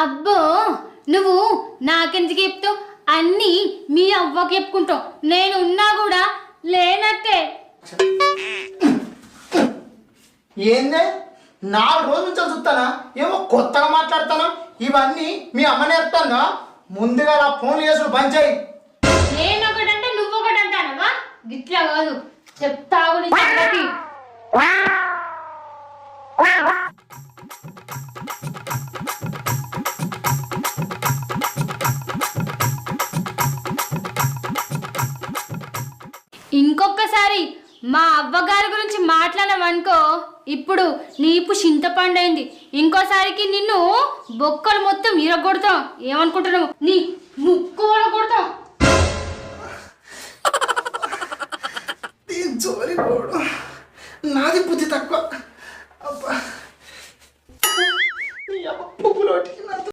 అబ్బో నువ్వు నాకెందుకు చెప్తావు? అన్నీ మీ అవ్వకి చెప్పుకుంటావు. నేను ఉన్నా కూడా లేనట్టే. ఏందే 4 రోజుల నుంచి చూస్తానా ఏమో కొత్తగా మాట్లాడతాను. ఇవన్నీ మీ అమ్మ నేర్పుతానా? ముందుగా నా ఫోన్ చేసుడు బంద్ చేయి. నేను ఒకటంటే నువ్వు ఒకటి అంటానవా? గిట్లా కాదు, చెప్తావు నీ సంగతి. ఇంకొకసారి మా అవ్వగారి గురించి మాట్లాడమనుకో, ఇప్పుడు నీపు చింతపండైంది. ఇంకోసారికి నిన్ను బొక్కలు మొత్తం ఇరగొడతాం. ఏమనుకుంటున్నావు? నీ ముక్కు కొడతాం. జోలి పోడు, నాది బుద్ధి తక్కువ. అబ్బా పువ్వులోటి